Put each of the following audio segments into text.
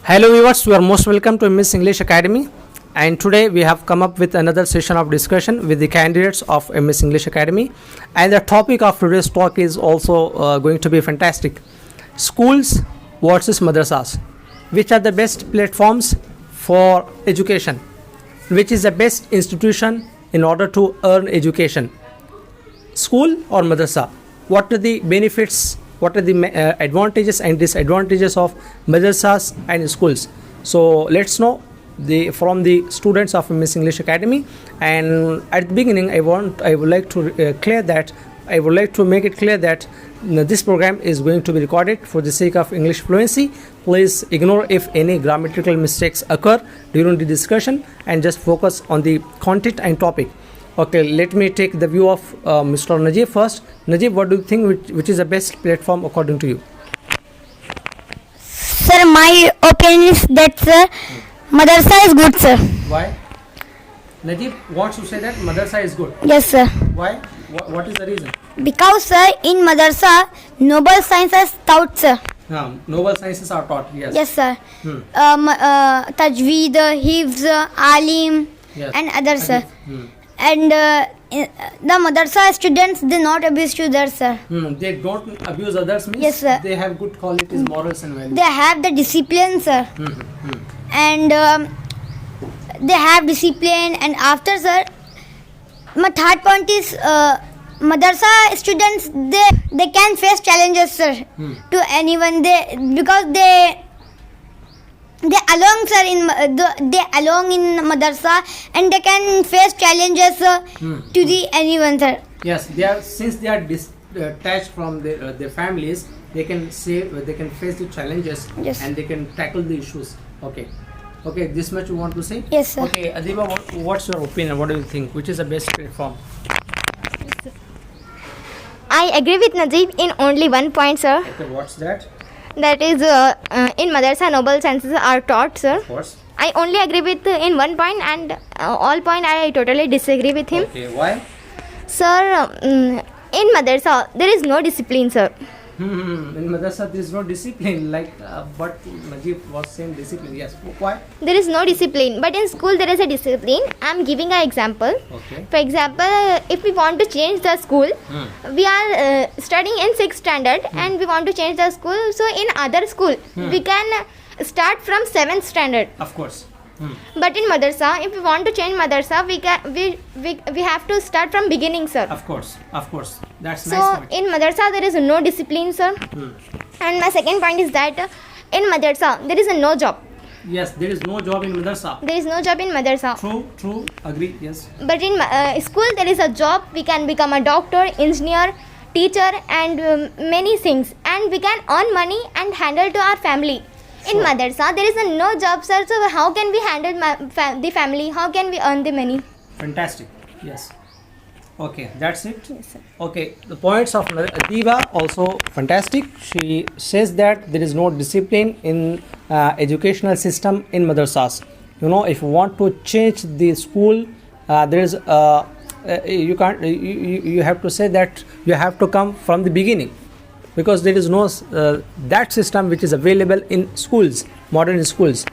Hello viewers, you are most welcome to Miss English Academy, and today we have come up with another session of discussion with the candidates of Miss English Academy, and the topic of today's talk is also going to be fantastic. Schools versus madrasas. Which are the best platforms for education? Which is the best institution in order to earn education? School or madrasa? What are the benefits? What are the advantages and disadvantages of madrasas and schools? So let's know from the students of Miss English Academy. And at the beginning, I would like to make it clear that this program is going to be recorded for the sake of English fluency. Please ignore if any grammatical mistakes occur during the discussion and just focus on the content and topic. Okay, let me take the view of Mr. Najib first. Najib, what do you think which is the best platform according to you? Sir, my opinion is that madrasa is good, sir. Why? Najib wants to say that madrasa is good. Yes, sir. Why? What is the reason? Because, sir, in madrasa, noble sciences taught, sir. Noble sciences are taught, yes. Yes, sir. Tajweed, Hifz, Alim, Yes. and others, sir. Hmm. And the madrasa students, they not abuse to others, sir. They don't abuse others, means Yes, sir. they have good qualities, morals and values. They have the discipline, sir. And they have discipline. And after, sir, my third point is madrasa students, they can face challenges, sir, to anyone. Because they along, sir, they along in madrasa, and they can face challenges to the anyone, sir. Yes, since they are detached from their families, they can face the challenges. Yes. And they can tackle the issues. Okay, this much you want to say? Yes, sir. Okay, Adiba, what's your opinion? What do you think? Which is the best platform? I agree with Najib in only one point, sir. Okay, what's that? That is, in madrasa, noble sciences are taught, sir. Of course. I only agree with in one point, and all point I totally disagree with him. Okay, why? Sir, in madrasa there is no discipline, sir. In madrasa there is no discipline, but Najib was saying discipline. Yes, why? There is no discipline, but in school there is a discipline. I am giving an example. Okay. For example, if we want to change the school, we are studying in 6th standard and we want to change the school. So in other school, we can start from 7th standard. Of course. But in madrasa, if we want to change madrasa, we have to start from beginning, sir. Of course. That's So nice point. in madrasa there is no discipline, sir. And my second point is that in madrasa there is no job. Yes, there is no job in madrasa. There is no job in madrasa. True. Agree. Yes. But in school there is a job. We can become a doctor, engineer, teacher, and many things. And we can earn money and handle to our family. In madrasa there is no job, sir. So how can we handle the family? How can we earn the money? Fantastic. Yes. Okay, that's it. Yes, sir. Okay, the points of Adiba also fantastic. She says that there is no discipline in educational system in madrasas. If you want to change the school, there is you can't. You have to say that you have to come from the beginning, because there is no that system which is available in schools, modern schools.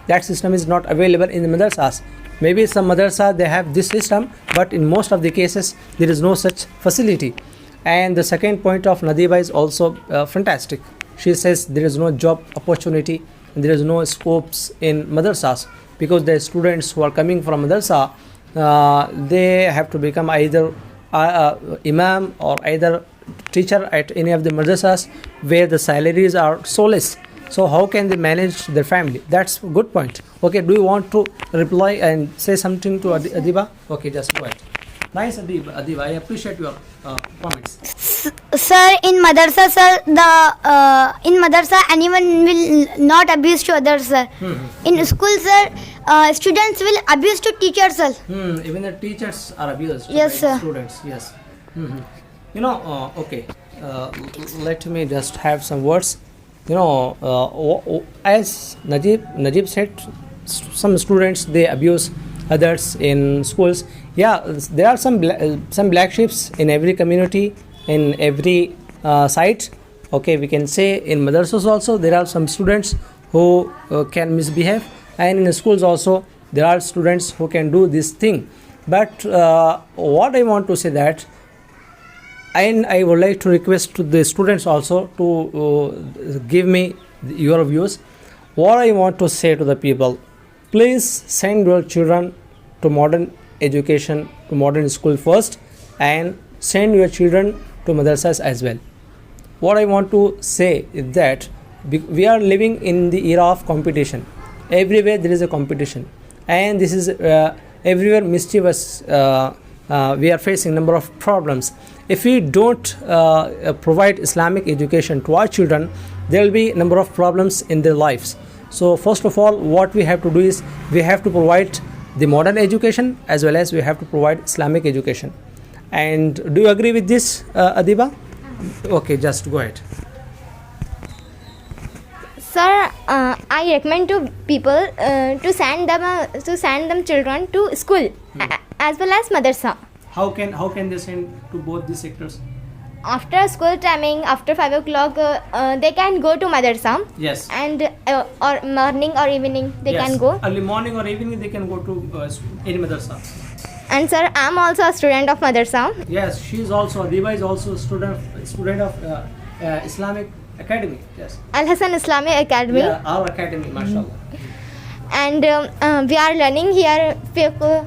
That system is not available in the madrasas. Maybe some madrasa they have this system, but in most of the cases there is no such facility. And the second point of Nadiba is also fantastic. She says there is no job opportunity and there is no scopes in madrasas, because the students who are coming from madrasa, they have to become either imam or either teacher at any of the madrasas where the salaries are so less. So how can they manage their family? That's a good point. Okay, do you want to reply and say something to Adiba? Okay, just go ahead. Nice, Adiba. I appreciate your comments. Sir, in madrasa, sir, in madrasa anyone will not abuse to others, sir. In school, sir, students will abuse to teachers, sir. Even the teachers are abused Yes, by sir. students. Yes. Okay. Let me just have some words. As Najib said, some students they abuse others in schools. Yeah, there are some black sheeps in every community, in every site. Okay, we can say in madrasas also there are some students who can misbehave, and in schools also there are students who can do this thing. But what I want to say that, and I would like to request to the students also to give me your views. What I want to say to the people, please send your children to modern education, to modern school first, and send your children to madrasas as well. What I want to say is that we are living in the era of competition. Everywhere there is a competition, and this is everywhere mischievous. We are facing number of problems. If we don't provide Islamic education to our children, there will be number of problems in their lives. So first of all, what we have to do is we have to provide the modern education as well as we have to provide Islamic education. And do you agree with this, Adiba? Okay, just go ahead. Sir, I recommend to people to send them children to school as well as madrasa. How can they send to both these sectors? After school timing, after 5 o'clock, they can go to madrasa. Yes. And or morning or evening they can go. Early morning or evening they can go to any madrasa. And sir, I'm also a student of madrasa. Yes, she is also. Adiba is also a student of Islamic Academy. Yes. Al Hassan Islamic Academy. Yeah, our academy, mashallah. And we are learning here fiqh,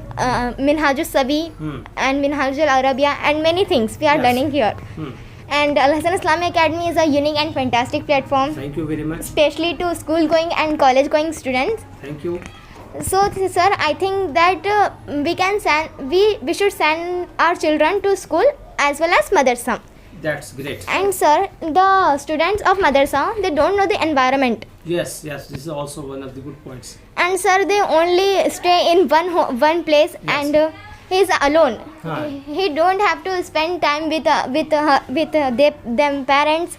Minhajus Sabi and Minhajul Arabia and many things we are Yes. learning here. And Al Hassan Islamic Academy is a unique and fantastic platform, Thank you very much. especially to school going and college going students. Thank you. So sir, I think that we should send our children to school as well as madrasa. That's great. And sir, the students of madrasa, they don't know the environment. Yes, this is also one of the good points. And sir, they only stay in one place. Yes. And he is alone. Huh. He don't have to spend time with them parents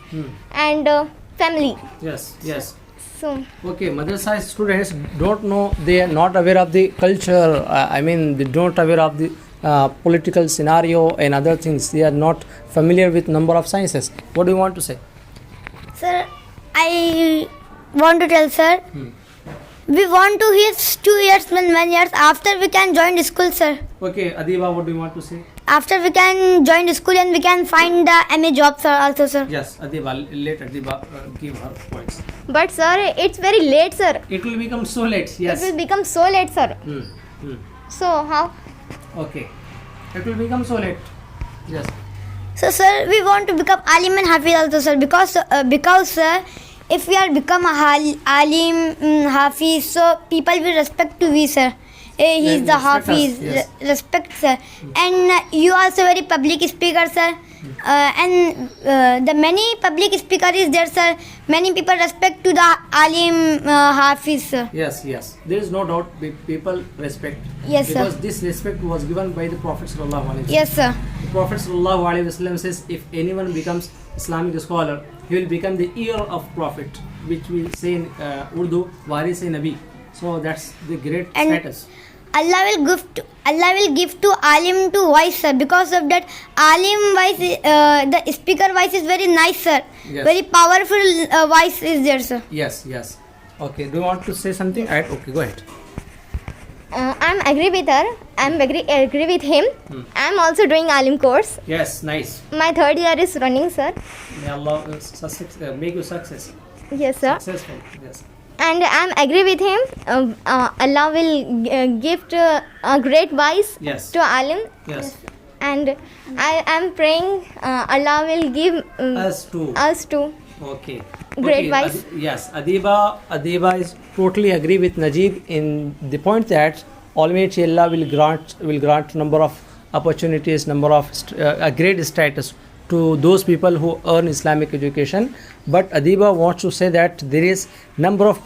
and family. Yes. So Okay, madrasa students don't know, they are not aware of the culture. They don't aware of the political scenario and other things. They are not familiar with number of sciences. What do you want to say? Sir, I want to tell sir, we want to hear 2 years and 1 year after we can join the school, sir. Okay, Adiba, what do you want to say? After we can join the school and we can find the MA job, sir, also, sir. Yes, Adiba, let Adiba give her points. but sir, it's very late, sir. It will become so late. Yes. It will become so late, sir. So how? Okay. It will become so late. Yes. So, sir, we want to become Alim and Hafiz also, sir, because sir, if we are become a Alim, Hafiz, so people will respect to we, sir. He's the Respect us, Hafiz, yes. respect, sir. And you also very public speaker, sir. And the many public speaker is there, sir. Many people respect to the Alim, Hafiz, sir. Yes. There is no doubt people respect. Yes, sir. Because this respect was given by the Prophet sallallahu alaihi wasallam. Yes, sir. The Prophet sallallahu alaihi wasallam says, if anyone becomes Islamic scholar, he will become the ear of Prophet, which we say in Urdu, waris Nabi. So that's the great And status. Allah will give to Alim to voice, sir. Because of that, Alim voice, the speaker voice is very nice, sir. Yes. Very powerful voice is there, sir. Yes. Okay. Do you want to say something? Right. Okay. Go ahead. I'm agree with her. I'm agree with him. I'm also doing Alim course. Yes. Nice. My 3rd year is running, sir. May Allah make you Yes, sir. successful. Yes. And I'm agree with him. Allah will gift a great voice Yes. to Alim. Yes. And I am praying Allah will give Us too. us to. Okay. Great voice. Yes, Adiba is totally agree with Najib in the point that Almighty Allah will grant number of opportunities, number of a great status to those people who earn Islamic education. But Adiba wants to say that there are number of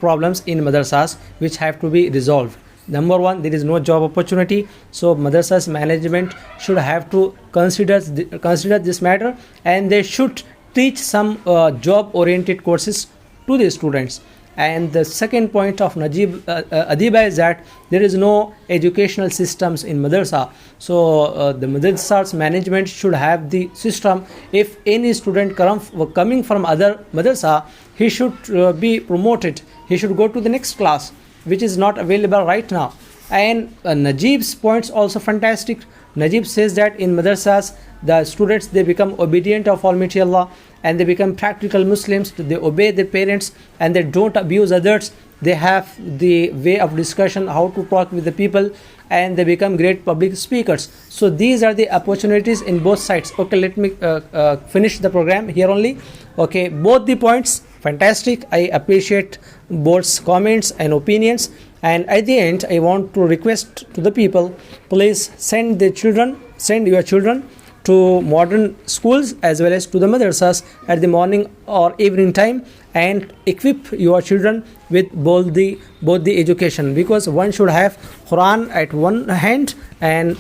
problems in madrasas which have to be resolved. Number one, there is no job opportunity, so madrasas management should have to consider this matter, and they should teach some job oriented courses to the students. And the second point of Najib Adiba is that there is no educational systems in madrasa. So the madrasa's management should have the system. If any student coming from other madrasa, he should be promoted. He should go to the next class, which is not available right now. And Najib's points also fantastic. Najib says that in madrasas, the students, they become obedient of Almighty Allah, and they become practical Muslims. They obey their parents and they don't abuse others. They have the way of discussion, how to talk with the people, and they become great public speakers. So these are the opportunities in both sides. Okay, let me finish the program here only. Okay, both the points fantastic. I appreciate both comments and opinions. And at the end, I want to request to the people, please send your children to modern schools as well as to the madrasas at the morning or evening time, and equip your children with both the education, because one should have Quran at one hand and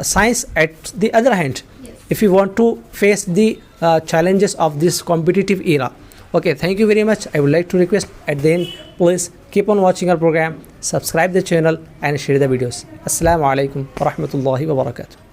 science at the other hand, if you want to face the challenges of this competitive era. Okay, thank you very much. I would like to request at the end, please keep on watching our program, subscribe the channel and share the videos. Assalamu alaikum wa rahmatullahi wa barakatuh.